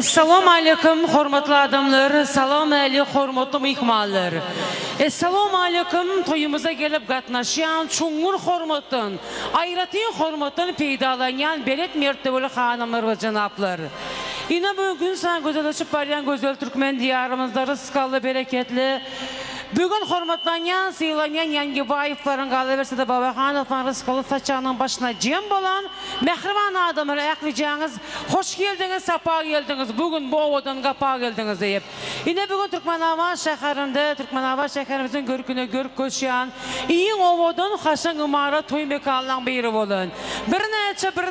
Assalamu alaikum hormatly adamlar, salam aleykum hormatly mehmonlar. Assalamu alaikum toyumuza gelip gatnaşyan çoğunur hormatın, ayratin hormatın peydalanyan belet mertebeli hanımlar ve janaplar. Yine bugün sen güzel açıp barayan güzel Türkmen diyarımızda rızkalı, bereketli, Bugün hormatlanan, sıylanan Yangibayevların Galaverside Babaxanov'dan Rızkalı Saçağının başına cem olan mehriban adamları ayaklayacağınız, hoş geldiniz, sapa geldiniz, bugün bu ovadan kapa geldiniz deyip. Yine bugün Türkmenava şehrinde, Türkmenava şehrimizin görküne görk koşan, iyi ovadan haşan ımara toy mekanlan biri olun. Bir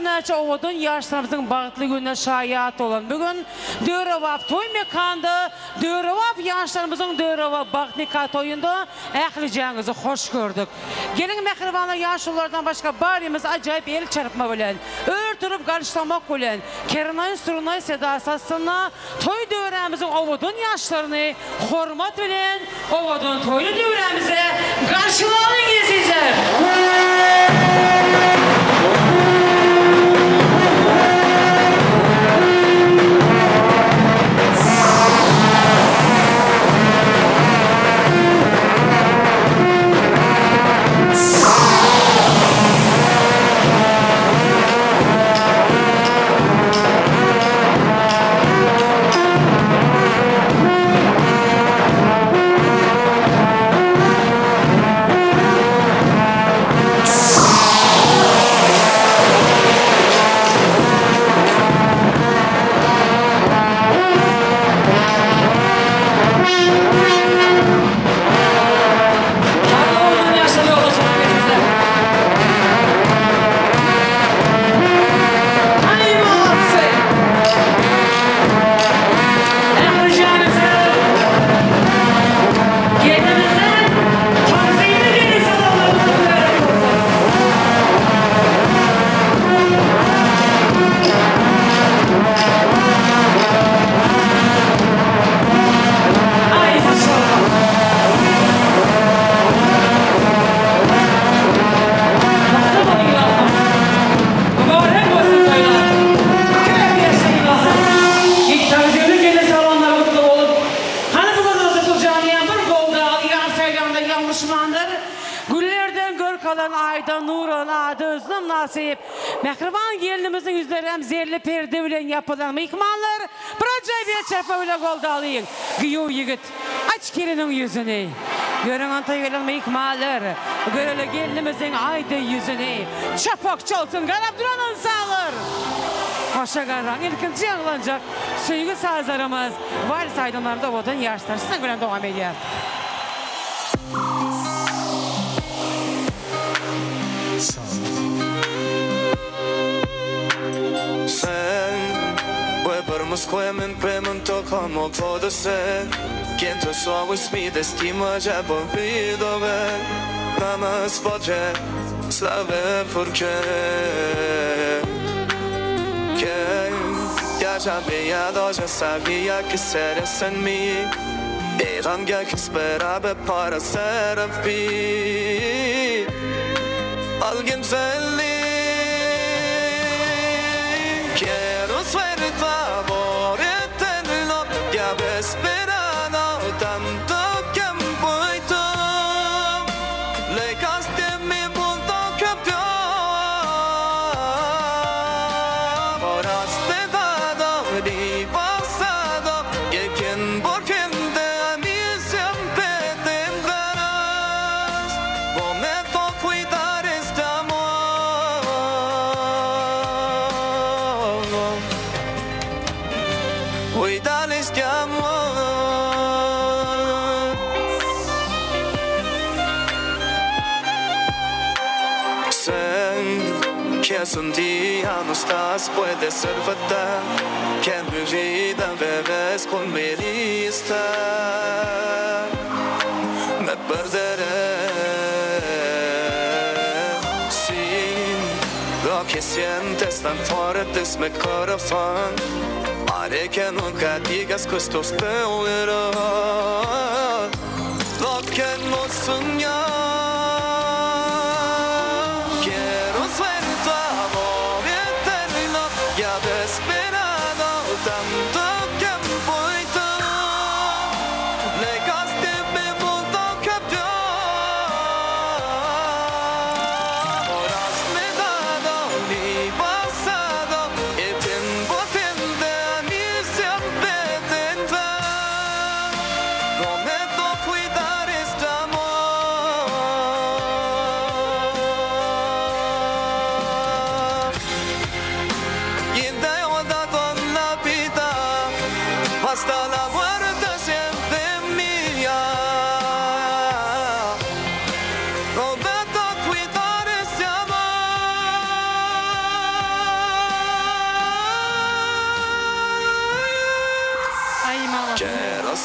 neçe ovadan yaşlarımızın bağıtlı gününe şayat olan. Bugün Dörevap toy mekanda, Dörevap yaşlarımızın Dörevap Baknika toyunda ayaklayacağınızı hoş gördük. Gelin mehribanlar yaşlılardan başka barimiz acayip el çarpma bilen, örtürüp karışlamak bilen, Kerinay Surunay sedasasına toy dövremizin ovadan yaşlarını hormat bilen, ovadan toylu dövremize karşılayın sizler. Mehriban gelinimizin yüzleri hem zerli perde bilen yapılan mihmanlar bir acayip çarpma bile goldu alayın. Gıyıv yigit aç gelinin yüzünü. Görün antay gelen mihmanlar. Görüle gelinimizin ayda yüzünü. Çapak çalsın garap duranın sağlar. Hoşça garran ilkinci yanılanacak. Suygu sazlarımız. Vali saydımlarda odan yaşlar. Sizden gören devam ediyor. Per Moskva men premonto como puedo ser quien tu suave mi destino ya volvido ver nada más podré saber por qué que ya había ya sabía que serías en mí eran ya que esperaba para ser feliz alguien feliz quiero ser favor eterno que había esperado tanto tiempo y tú le gaste mi mundo campeón ahora has dado mi pasado y quien por quien de mí siempre tendrás prometo cuidar este amor cuidar este amor sé que es un día no estás puede ser verdad que en mi vida bebes con mi lista me perderé sin lo que sientes tan fuerte es mi corazón haré que nunca digas que esto es peor lo que no soñé quiero ser tu amor eterno ya he esperado tanto tiempo y tú negaste mi mundo campeón ahora has me dado mi pasado y tiempo de a mí siempre tendrás prometo cuidar este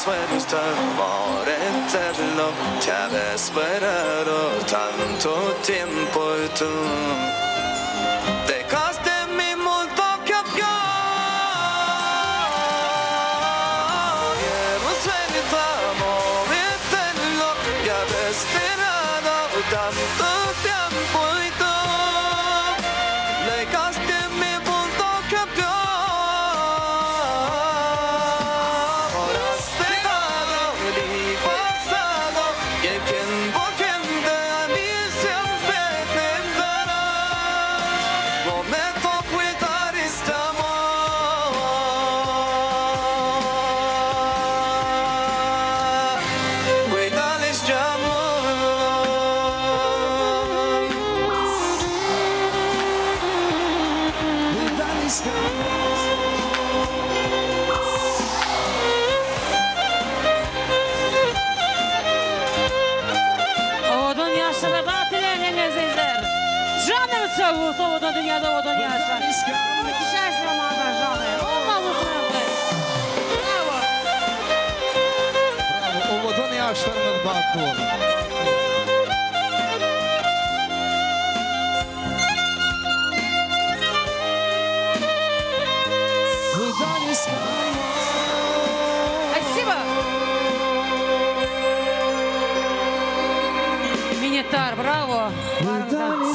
suelta amor eterno te ha esperado tanto tiempo y tú dejaste mi mundo cambiar. Quiero suelta amor eterno te ha esperado tanto tiempo y tú dejaste mi mundo cambiar. Ovadan yaşlara batilerine nezizler. Canım savur, ovadan dünyada ovadan yaşlar. Müthişersin amanlar canım. Olma bu sınavda. Bravo. Bravo, ovadan yaşlarınız baktı olun. Спасибо. Минитар, браво. Bravo,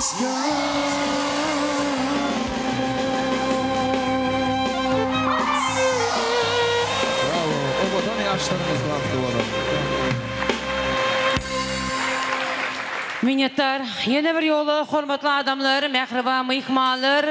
ovadan yaşlarınız baktı olun. Minnettar. Yine bir yolu hormatly adamlar, mehriban mehmanlar.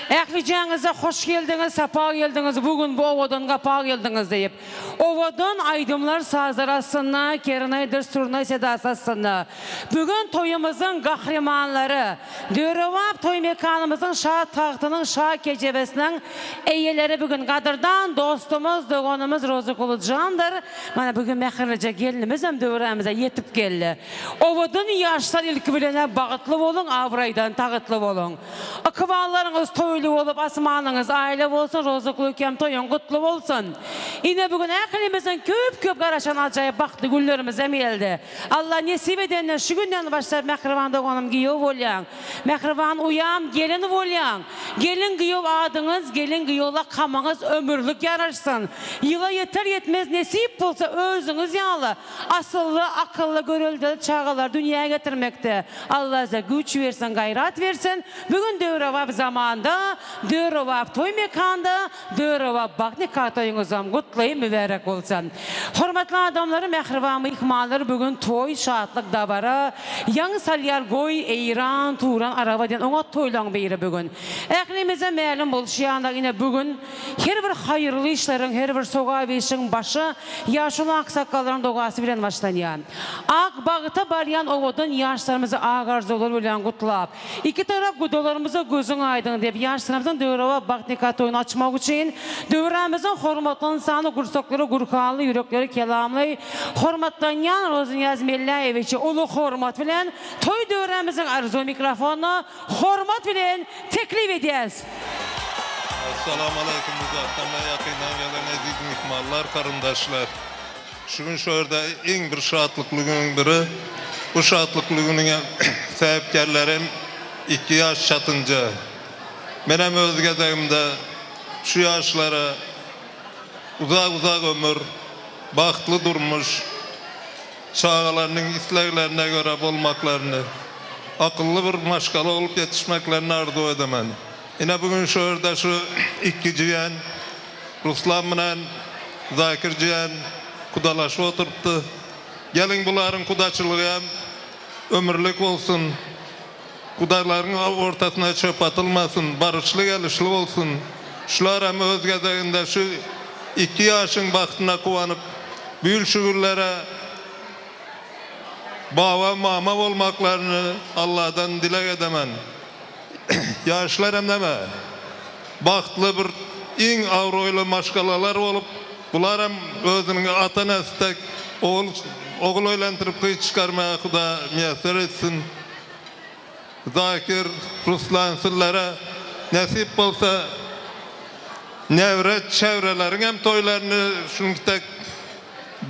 Ählijaňyza hoş geldiniz, sapa geldiniz. Bugün bu ovadan gapa geldiniz deyip. Ovadan aydımlar sazlar aslında, Kerinaydır Surnay sedası aslında. Bugün toyumuzun kahramanları, Dörevap toy mekanımızın şah tahtının şah kecebesinin eyeleri bugün kadırdan dostumuz, doğanımız Rozuk Ulucan'dır. Bana bugün mehirlice gelinimiz hem dövremize yetip geldi. Ovadan yaşlar ilk bilene bağıtlı olun, avraydan tağıtlı olun. Akıvallarınız toylu olup asmanınız aile olsun, Rozuklu ülkem toyun kutlu olsun. Yine bugün ekilimizin köp karaşan acayip baktı güllerimiz emeldi. Allah nesip edenler şu günden başlayıp mehrivan doğanım giyiyor olyan. Mehrivan uyam gelin olyan. Gelin giyiyor adınız, gelin giyiyorla kamanız ömürlük yararsın. Yıla yeter yetmez nesip olsa özünüz yağlı. Asıllı, akıllı, görüldü çağılar dünyaya getirmekte. Allah size güç versin, gayrat versin. Bugün Dörevap zamanda, Dörevap toy mekanda, Dörevap bakni katoyunuzam kutlayın, mübarek olsun. Hormatly adamları, mehriban mehmanlar, bugün toy şatlık dabara, yan salyar goy, eyran, turan, araba den ona toylan beyri bugün. Eklimize məlum bolşuyanda yine bugün her bir hayırlı işlerin, her bir soğa beşin başı yaşlı aksakalların doğası bilen başlanyan. Ak bağıta baryan ovadan yaşlarımızı ağarzolar bilen kutlap. İki taraf kudalarımıza gözün aydın deyip yaşlarımızın Dörevap bakni katoyunu açmak için dövremizin hormatlı insanı kursakları, gurkanlı, yürekleri kelamlı, hormatlanyan Rozinyaz Mellayeviç'i ulu hormat bilen toy dövremizin arzu mikrofonunu hormat bilen teklif edeceğiz. Assalamu alaikum uzaktan ve yakından gelen aziz mihmanlar, karındaşlar. Şu gün şöyle en bir şatlıklı günün biri. Bu şatlıklı günün sebepkarlarım 2 yaş çatınca. Benim özgedemde şu yaşlara uzak ömür, baktlı durmuş, çağalarının isteklerine göre olmaklarını, akıllı bir maşkalı olup yetişmeklerini arzu edemem. Yine bugün şöyle şu 2 cihan, Ruslan bilen Zakir cihan kudalaşıp oturuptu. Gelin bunların kudaçılığı hem ömürlük olsun, kudaların ortasına çöp atılmasın, barışlı gelişli olsun. Şular hem özgedeginde şu 2 yaşın baktına kuvanıp, büyül şükürlere baba mama olmaklarını Allah'tan dilek edemem. Yaşlar hem deme, baktlı bir en avroylu maşkalalar olup, bular hem özünün atanası tek oğul oylantırıp kıyı çıkarmaya kuda müyesser etsin. Zakir, Ruslan sırlara nasip olsa nevret çevrelerin hem toylarını şunu tek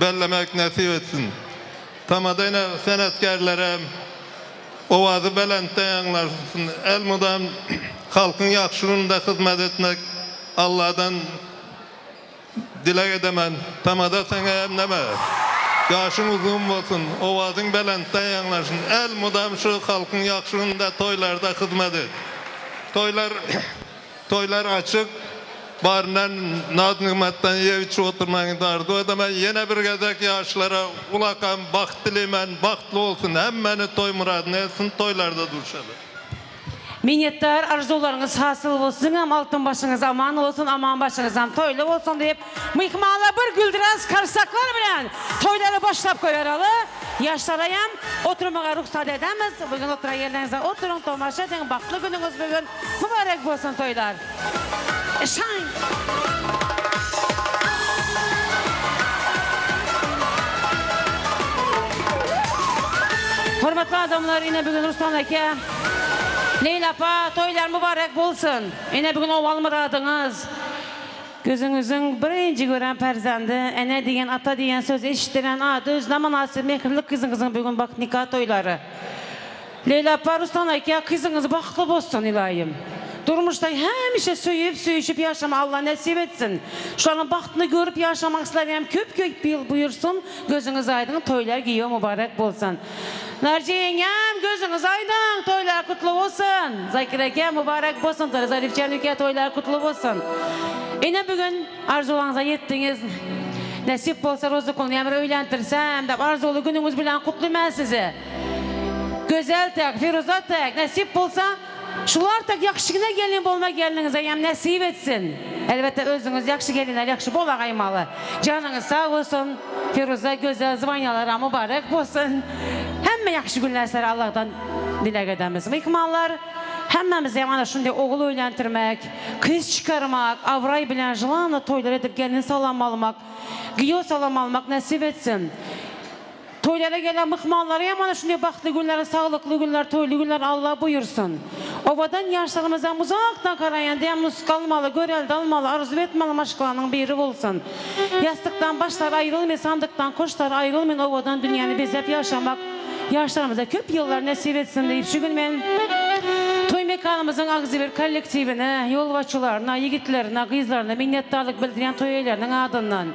bellemek nasip etsin. Tamadayna sanatkarlara ovazy belentde ýanglarsyn. Elmudam halkyň ýakşylygynda hyzmat etmek Allah'dan dilek edemen. Tamada sana neme? Yaşın uzun bolsun, ovazyň belentde ýanglarsyn. Elmudam şu halkyň ýakşylygynda toylarda hyzmat et. Toylar açık. Barından naz-nigmatdan ýep oturmagyňy arzu edemen. Ýene bir gezek ýaşlara ulakam baht dilemen, bahtly bolsun. Hemmeni toy muradyny etsin, toylarda durşaly. Minnettar, arzularınız hasıl olsun, altın başınız aman olsun, aman başınız toylu olsun deyip mihmala bir güldüräs karsaklar bilen toyları başlap koyaralı. Yaşlarayam oturmağa ruhsat edemiz. Bugün otura yerlerinize oturun, tomaşa edin. Baktlı gününüz bugün mübarek olsun toylar. Şahin. Hormatly adamlar, yine bugün Ruslan aka, Leyla apa, toylar mübarek bolsun. Yine bugün oval muradınız. Gözünüzün birinci gören perzendi, ene diyen, ata diyen söz eşittiren adı, özüne manasip mekirlik kızınızın bugün bak nikah toyları. Leyla apa, Ruslan aka, kızınız baklı bolsun ilayim. Durmuşda hemişe söyüşüp yaşama Allah nasip etsin. Şu an baktını görüp yaşamak isterim. Köp buyursun. Gözünüz aydın, toylar giyiyor, mübarek bolsun. Narci yengem, gözünüz aydın, toylar kutlu olsun. Zakir eke, mübarek bolsun. Zarif Çernik'e toylar kutlu olsun. Yine bugün arzularınıza yettiniz. Nasip bolsa rozu kolunu yamir öylentirsem de arzulu günümüz bilen kutlu ben sizi. Güzel tek, Firuza tek, nasip bolsa şular tek yakışıkına gelin bolma gelinize yem nasip etsin. Elbette özünüz yakışı gelinler, yakışı bola kaymalı. Canınız sağ olsun, Firuza güzel zıvanyalara mübarek olsun. Hemen yakışı günler Allah'tan dilek edemiz. Mihmanlar, hemmemiz yamana şimdi oğlu öylentirmek, kız çıkarmak, avray bilen jılanla toylar edip gelini salam almak, giyo salam almak nasip etsin. Toylara gelen mıhmanlara yamana şimdi baktı günler, sağlıklı günler, toylu günler Allah buyursun. Ovadan yaşlarımızdan uzaktan karayan demnus kalmalı, görelde almalı, arzu etmeli maşkılanın biri olsun. Yastıktan başlar ayrılmayın, sandıktan koşlar ayrılmayın, ovadan dünyanı biz hep yaşamak, yaşlarımıza köp yıllar nasip etsin deyip şu gün ben toy mekanımızın Akzibir kollektivine, yolvaçılarına, yigitlerine, kızlarına minnettarlık bildiren toy eylerinin adından.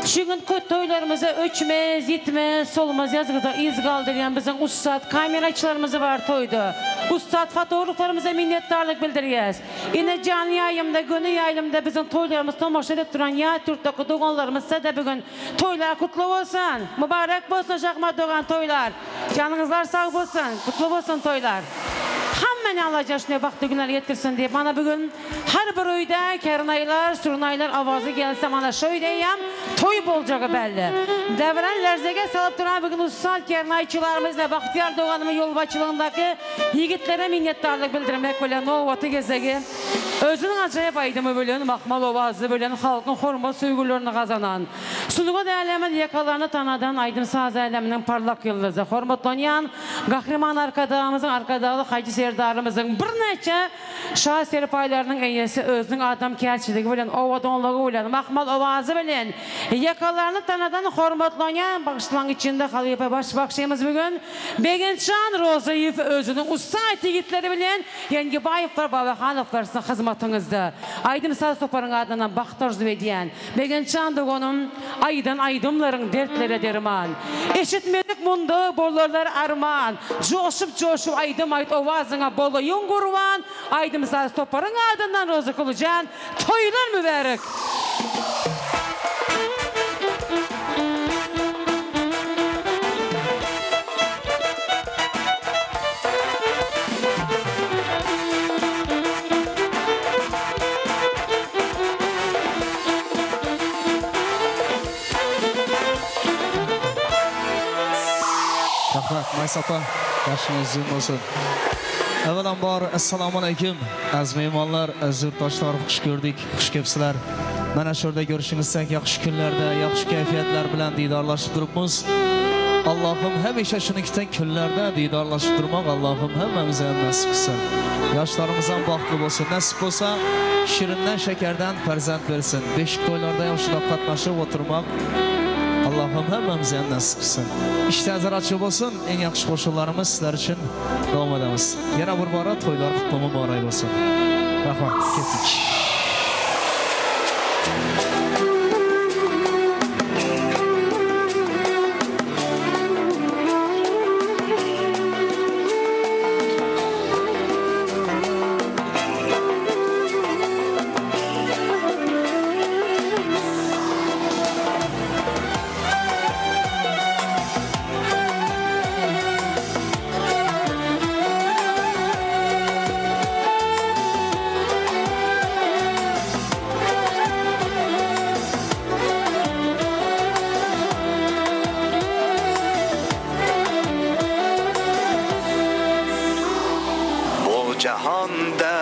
Şu gün toylarımıza öçmez, yitmez, solmaz yazgıda iz kaldırıyan bizim ustad kameraçılarımız var toyda. Ustad fotoğraflarımıza minnettarlık bildiriyoruz. Yine canlı yayımda, günü yayımda bizim toylarımız tomaşa edip duran ya Türk'teki doğanlarımız da bugün toylar kutlu olsun. Mübarek olsun şakma doğan toylar. Canınızlar sağ olsun, kutlu olsun toylar. Hemen alacak şuna baktı günler getirsin diye bana bugün her bir öyde kernaylar, surnaylar avazı gelse bana şöyleyem toy bolacağı belli. Devren lerzege salıp duran bugün ussal kernayçılarımızla Bahtiyar Doğan'ımın yolbaçılığındaki yigitlere minnettarlık bildirmek böyle novatı gezegi. Özünün acayip aydımı bölün, makmal ovazı bölün, halkın horma söygürlerini kazanan. Sunuğa değerlemen yakalarını tanıdan aydım saz eyleminin parlak yıldızı. Hormatlanyan, kahraman arkadağımızın arkadağı Hacı Serdarımızın bir neçe şah serpaylarının eyyesi özünün adam kelçiliği bilen, ovadonluğu bilen, makmal ovazı bilen. Yakalarını tanıdan hormatlanyan, bağışlan içinde halife başbakşıyımız bugün Begincan Rozayif özünün usta etiketleri bilen, Yengi Bayıflar, Babahanlıklar hizmetiniz Aydım saz toparın adından Bakhtar Züvediyen. Begincan Doğan'ın aydan aydımların dertlere derman. Eşitmedik mundu bollarlar arman. Coşup aydım ayt ovazına bolu yungurvan. Aydım saz toparın adından Rozu Kılıcan. Toylar mübarek. Rahmat, Maysapa, yaşınız uzun olsun. Evvelambor, assalomu alaykum. Az mehmonlar, az yurtdoshlar, xush ko'rdik, xush kelibsizlar. Mana shu yerda ko'rishingizdak yaxshi kunlarda, yaxshi kayfiyatlar bilan didorlashib turibmiz. Allohim hamisha shuningdek kunlarda didorlashib turmoq, Allohim hammamizga nasib qilsin. Yoshlarimiz ham baxtli bo'lsin, nasib bo'lsa, shirindan shakardan farzand bersin. Beshik to'ylarda ham shunday qatnashib o'tirmoq Allohim hammamizga nasib qilsin. İşte açıq olsun, en yaxshi qo'shiqlarimiz sizlar uchun davom etamiz. Yana bir bora to'ylar qutlug' muborak bo'lsin. Rahmat, ketdik. Cahanda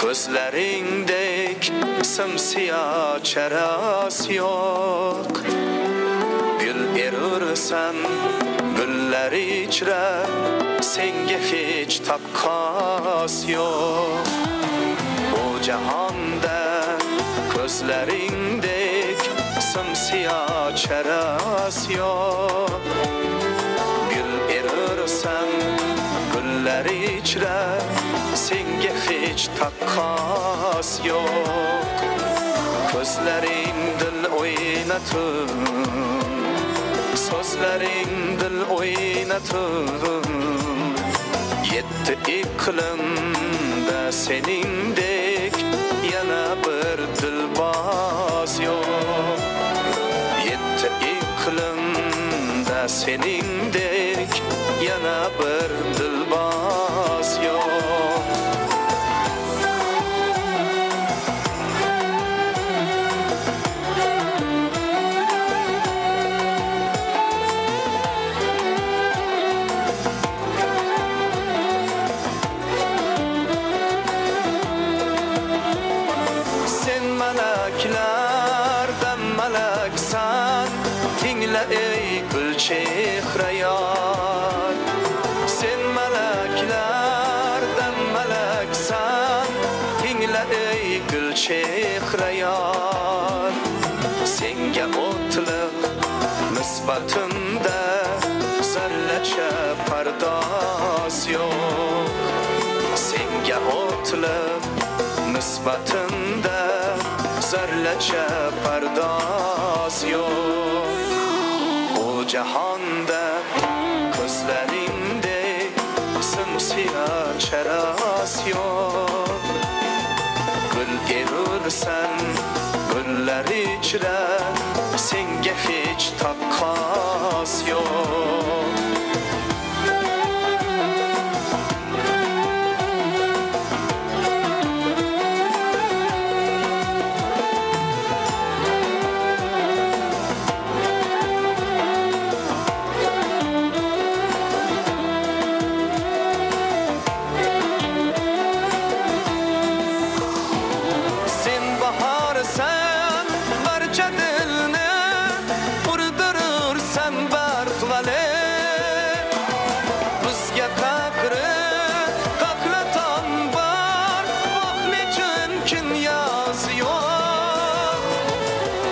gözlerindek simsiyah çeras yok. Gül erirsen güller içre senge hiç takkas yok. Bu cahanda gözlerindek simsiyah çeras yok. Gül erirsen güller içre senge hiç takkas yok. Gözlerin dil oynatır, sözlerin dil oynatır. Yetti iklimde senindek yana bir dilbaz yok. Yetti iklimde senindek yana bir dilbaz yok. Sen meleklerden meleksen, dinle ey gül çehreyar. Sen meleklerden meleksen, dinle ey gül çehreyar. Senge otlık nisbatında zerreçe pardas yok. Senge otlık nisbatında zerreçe pardas yok. Bu cihanda gözlerinde simsiyah çeras yok. Gül erirsen güller içre senge hiç takkas yok. Sen barca dilni urdurursan barqvale. Bizga qaqri qaqlatan bar, vaqt nechun kun yoz yo'q.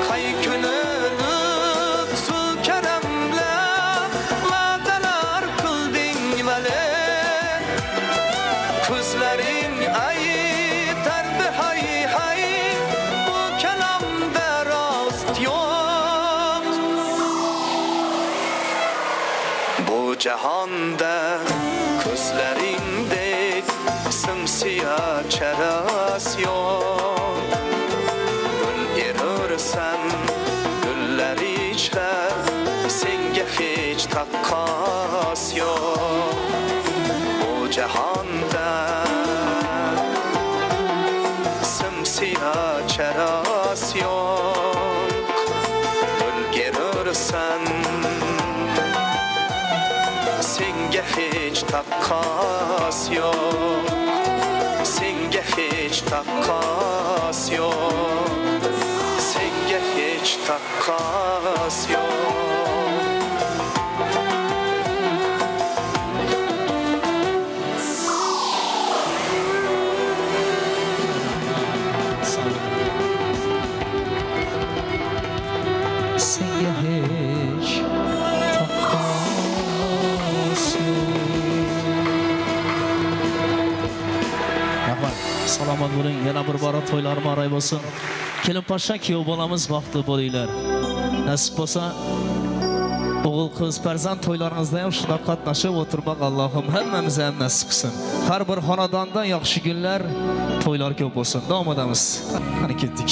Qay kuni lutfu karamla va'dalar qilding vale. Ko'zlaring aytardi hay hay, kalamda rost yok. Bu cihanda ko'zlaringdek simsiyah cheras yok. Gul erirsan gullar ichra senga hech taqqos yok. Bu cihanda simsiyah cheras yok. Gul erirsan senga hech taqqos yok. Senga hech taqqos yok. Senga hech taqqos yok. Senga Salomat bo'ling. Yana bir bora to'ylar maray bo'lsin. Kelin poshsha kuyov bolamiz baxtli bo'linglar. Nasib bo'lsa o'g'il qiz farzand to'ylaringizda ham shunday qatnashib o'tirmoq Allohim hammamizga ham nasib qilsin. Har bir xonadondan yaxshi kunlar, to'ylar ko'p bo'lsin. Davom etamiz. Qani ketdik.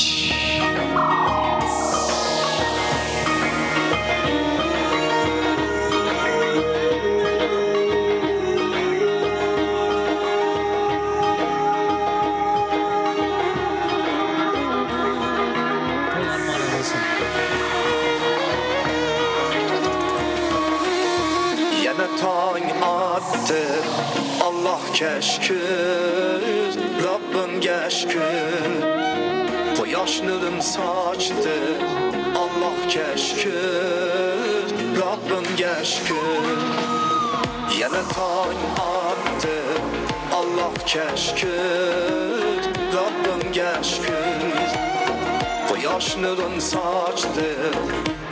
To'ylar maray bo'lsin. Yana tong attı Allah keşkür Rabbimga şükür Quyosh nurim sochdi Allah keşkür Rabbimga şükür Yana tong attı Allah keşkür Rabbimga şükür Quyosh nurim sochdi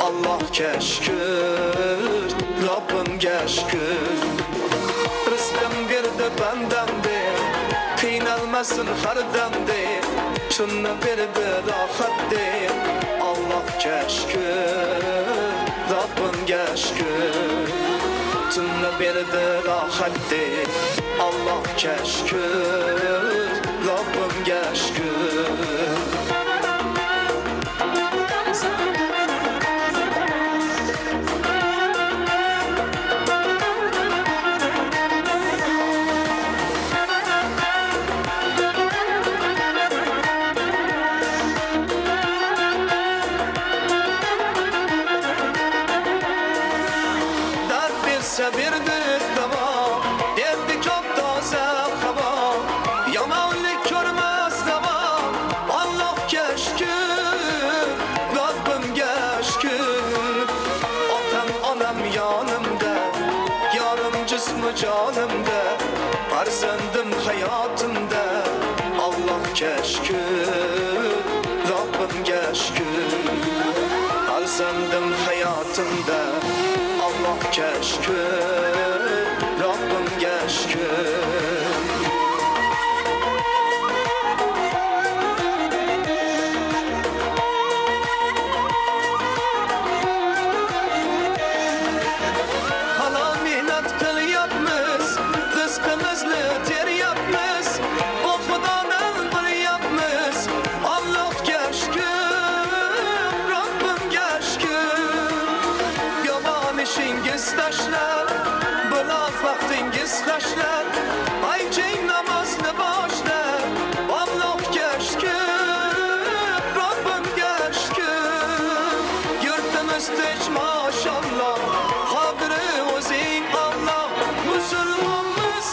Allah keşkür Rabbimga şükür Rızkım berdi bandamde Qiynalmasin har damde Shuni berdi rohatde Allohga shukr Rabbimga shukr Shuni berdi rohatde Allohga shukr Rabbimga shukr Sabirdir tamam, evde çok taze hava. Yamanlık görmez tamam, Allah'a şükür, Rabbimga şükür. Atam anam yanımda, yarım cismi canımda, farzandım hayatımda. Allah'a şükür, Rabbimga şükür. Farzandım hayatımda. Allah'a şükür, Rabbimga şükür. Halal mehnat qilyapmiz, rizqimizni teryapmiz, bu Xudodan bir yapmiz. Allohga shukr, Rabbimga shukr. Yomon ishingiz tashlab, buloq vaqtingiz tashlab, ayting namozni boshlab. Allohga shukr, Rabbimga shukr. Yurtimiz tinch mashalloh, qadri o'zing Alloh. Musulmonmiz,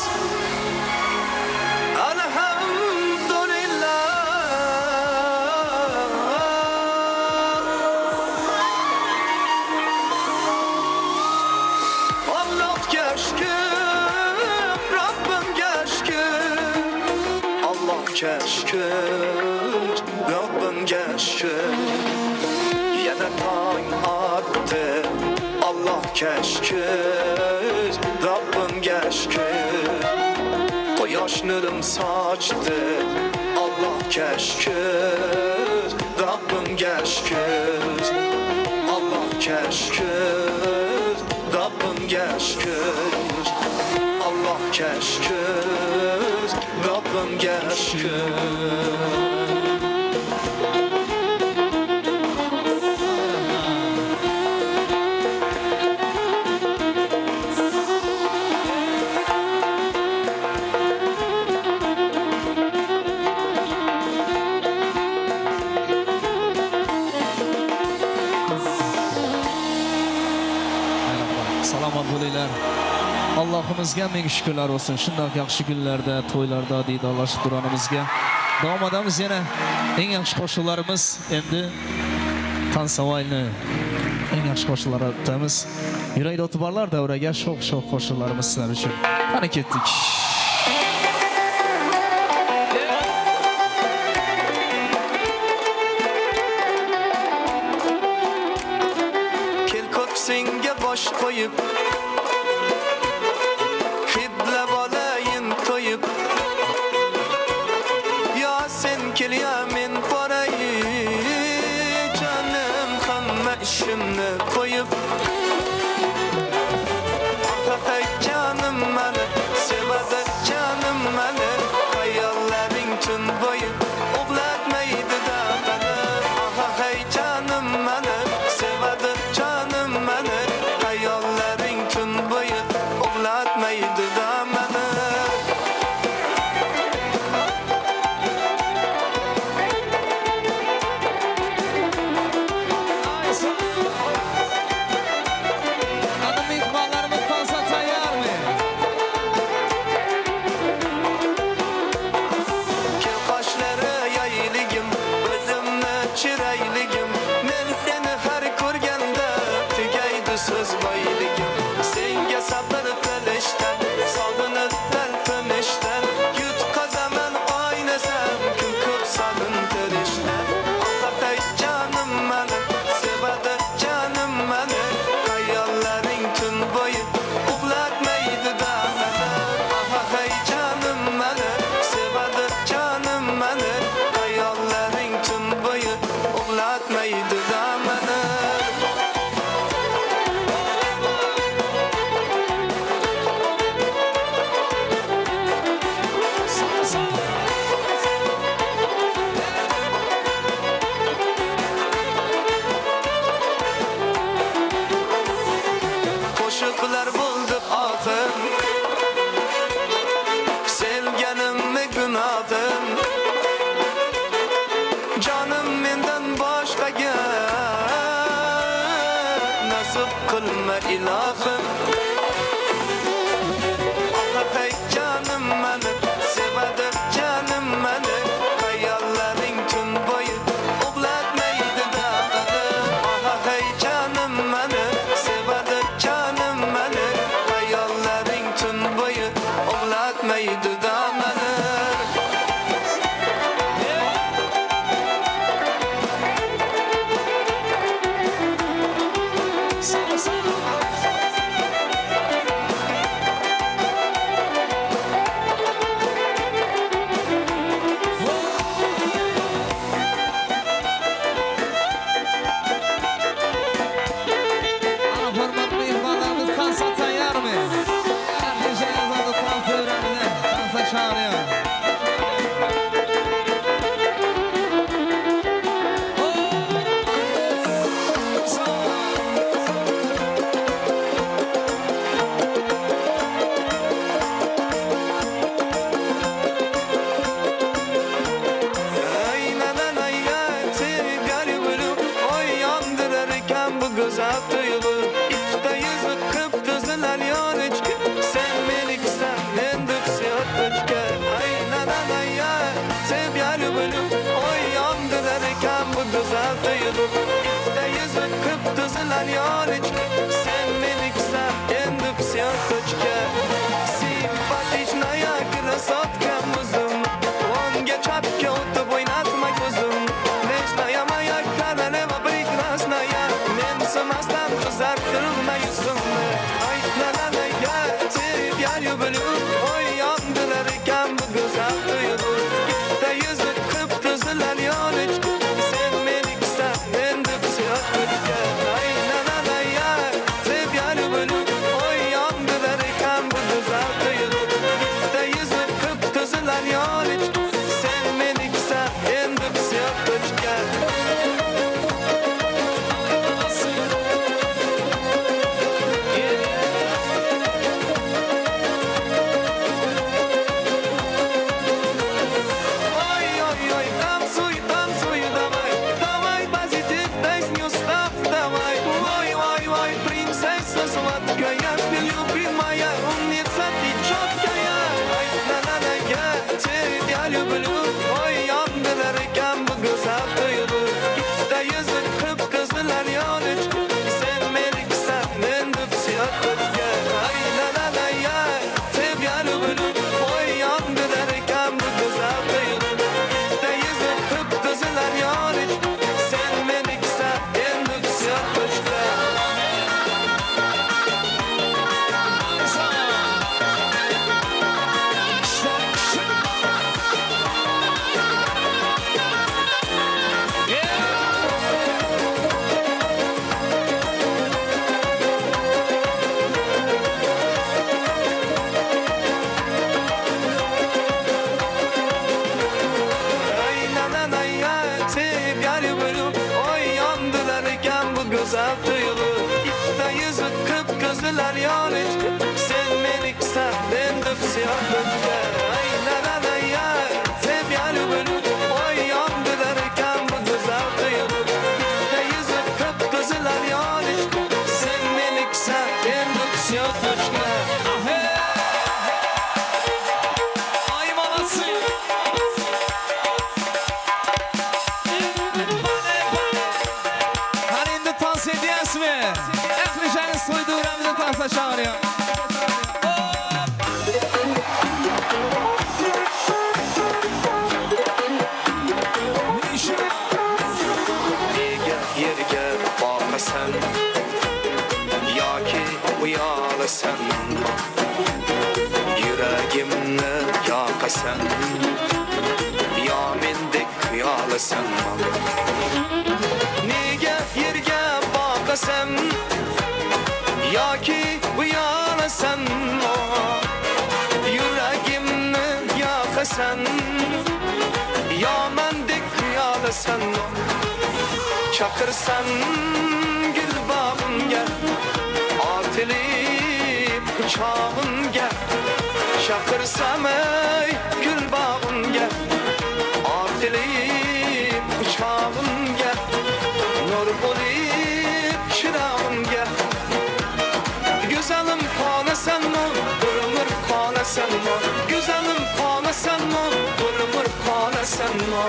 Allah'a şükür, Rabbimga şükür. Allah'a şükür, Rabbimga şükür. Yana tong attı Allah'a şükür, Rabbimga şükür. Quyosh nurim sochdi Allohga shukr Rabbimga shukr Allohga shukr Rabbimga shukr Allohga shukr Rabbimga shukr Salomat bo'linglar. Allohimizga ming shukrlar olsun. Shunday yaxshi kunlarda, to'ylarda diydorlashib turganimizga davom etamiz. Yana eng yaxshi qo'shiqlarimiz endi Tansavoyni eng yaxshi qo'shiqlarni aytamiz. Yurakda o'tiborlar davraga sho'x-sho'x qo'shiqlarimiz sizlar uchun. Qani ketdik. Kel ko'ksinga bosh qo'yib hidlab olayin to'yib buldu ahım Sevgenimni günahım Canım menden başka gel Nasip kılma ilahım Ah hey canım benim Sevedir canım benim Hayallerin tüm boyu Uglatmaydı da Ah hey canım benim Sevedir canım benim Hayallerin tüm boyu Uglatmaydı da Симпатичная красотка музым Он гечатки от войнатмай кузым Вечная моя королева прекрасная Мен самостан зартырылмай yüzümü Ay la la la я тебя люблю Ой yandılar iken bu güzel duygu İşte yüzü kıpkızılar yanıçkı Sen beni güzel ben de psiyatlıçka Ay la la la я тебя люблю Ой yandılar iken bu güzel duygu İşte yüzü kıpkızılar yanıçkı Sen beni güzel ben de psiyatlıçka Güzel duyulu İşte yüzü kıpkızılar yanıçkı Sen beni kısa ben de siyahlıçka Ay la la la ya Sev ya lübülü Oy yandılar iken bu güzel duyulu İşte yüzü kıpkızılar yanıçkı Sen beni kısa ben de siyahlıçka Ay malası Sediyasmi Eklijanı soyduramını tansa çağırıyor Nega yerge bakasan Yaki uyalasan Yüreğimni yakasan Ya mendek kıyalasan Nega yerge bakasan Yaki uyalasan Yüreğimni yakasan Ya mendek kıyalasan Çakırsan gül bağım gel Atili quchog'imga chaqirsam ey gul bog'imga ortilib quchog'imga nur bo'lib chirog'imga go'zalim qolasanmi bir umr qolasanmi go'zalim qolasanmi bir umr qolasanmi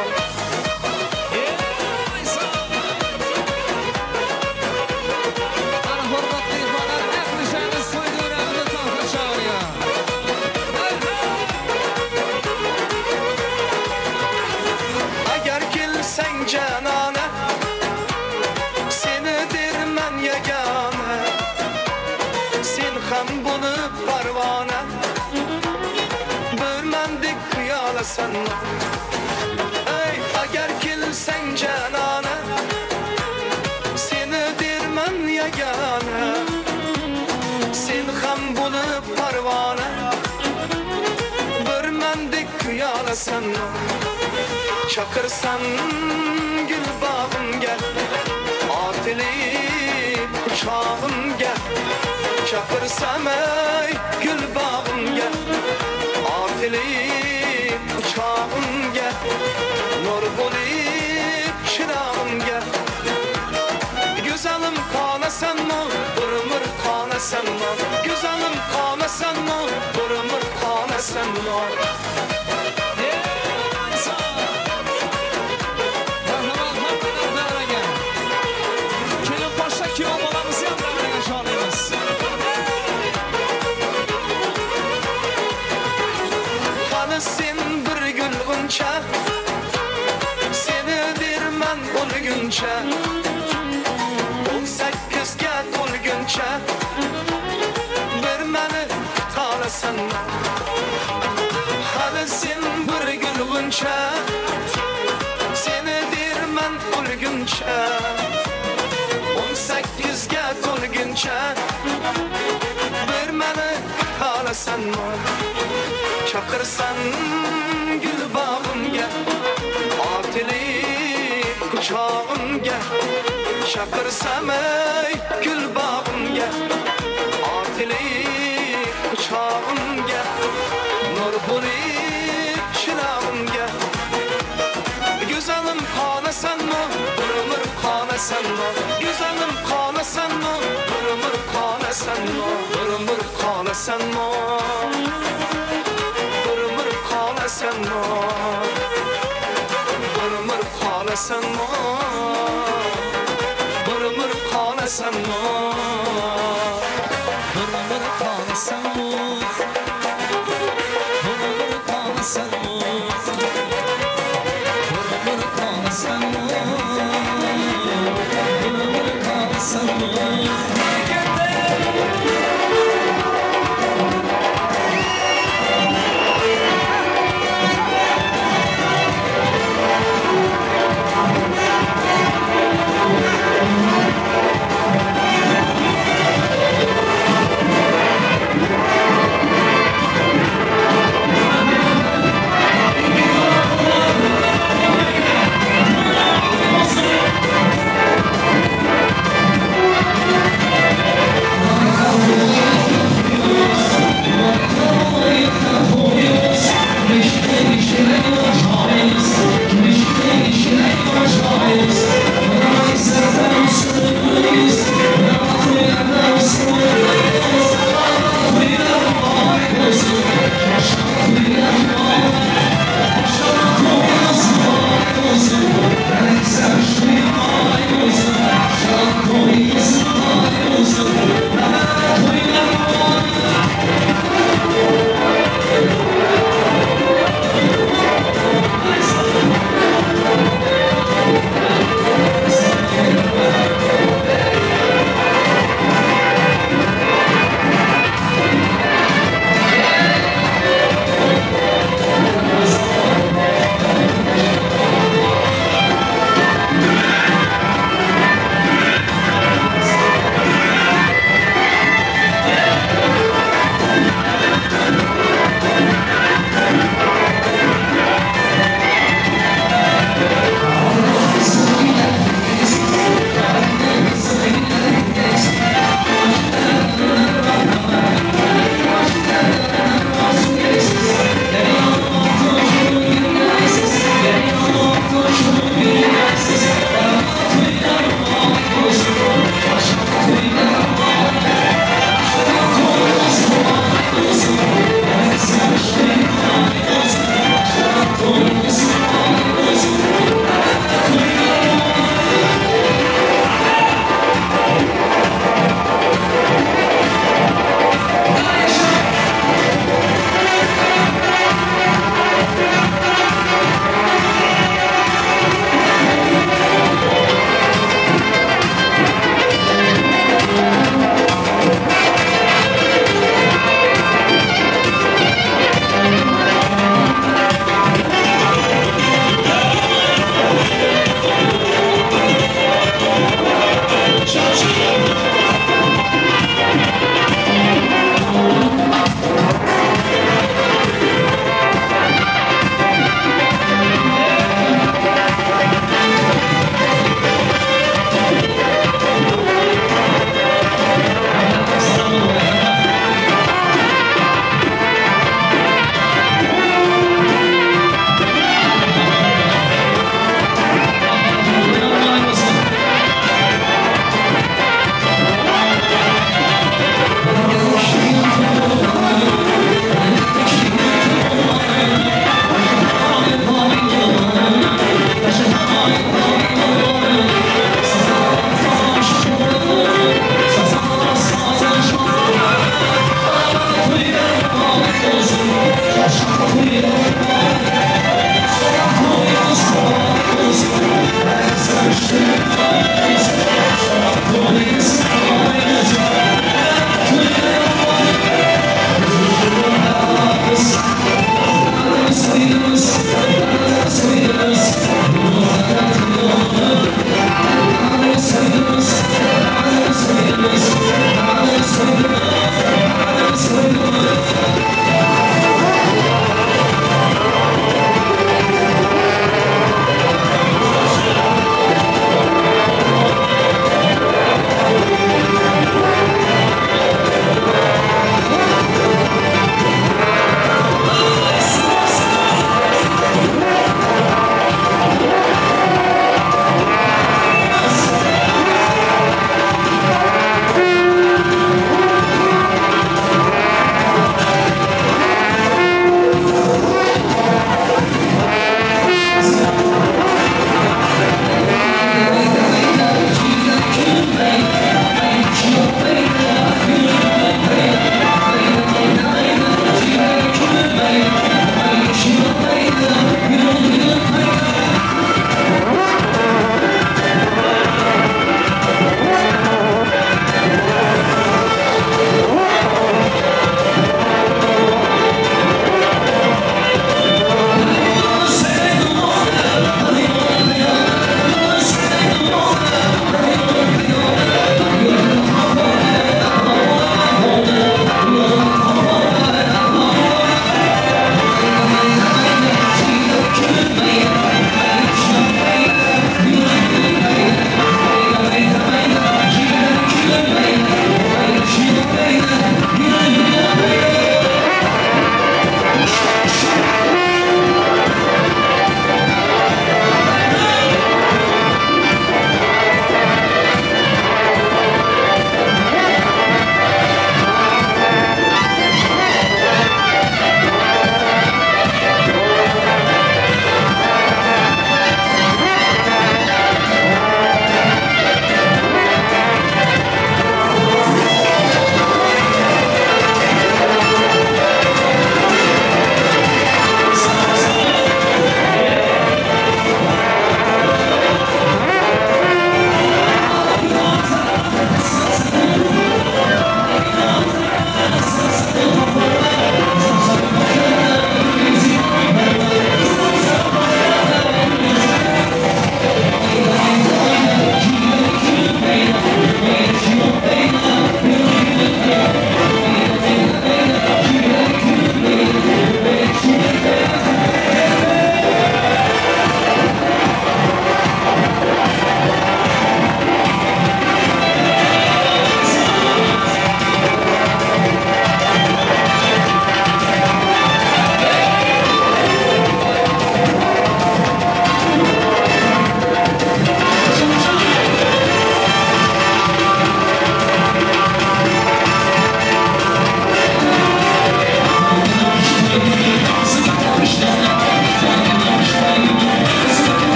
agar kelsang janona seni derman yagona sen ham bo'lib parvona bir mendek qiyolasanmi ey agar kelsang janona seni derman yagona sen ham bo'lib parvona bir mendek qiyolasanmi chaqirsam gul bog'imga otilib quchog'imga chaqirsam ey gul bog'imga otilib quchog'imga nur bo'lib chirog'imga go'zalim qolasanmi bir umr qolasanmi go'zalim qolasanmi bir umr qolasanmi sen bir gulg'uncha seni derman o'lguncha 18ga to'lguncha bir meni kutolasanmi hali sen bir gulg'uncha seni derman o'lguncha 18ga to'lguncha bir meni kutolasanmi chaqirsam gul bog'imga otilib quchog'imga chaqirsam ey gul bog'imga otilib quchog'imga nur bo'lib chirog'imga go'zalim qolasanmi bir umr qolasanmi go'zalim qolasanmi bir umr qolasanmi bir umr qolasanmi qolasanmi bir umr qolasanmi bir umr qolasanmi bir umr qolasanmi bir umr qolasanmi bir umr qolasanmi bir umr qolasanmi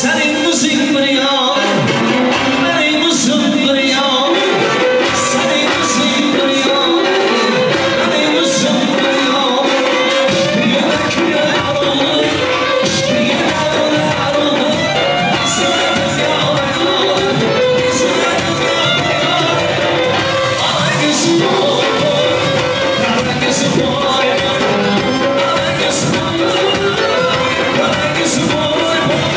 Senin müziğin bir yan, benim müziğim bir yan. Senin müziğin bir yan, benim müziğim bir yan. Yürek yaralı, yaralı. Hasret yaralı, hasret yaralı. Ay gözüm boy boy, kara gözüm boy boy, kara gözüm boy boy, kara gözüm boy boy.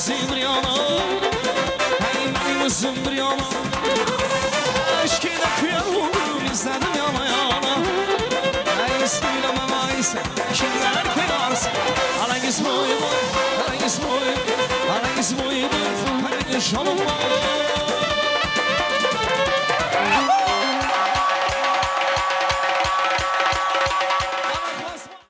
gözüm bir yana benim gözüm bir yana aşkıyla kıyalım izledim yana yana ey söyleme maysa kimler kıyarsın arangiz boyu boy arangiz boyu boy arangiz şalım var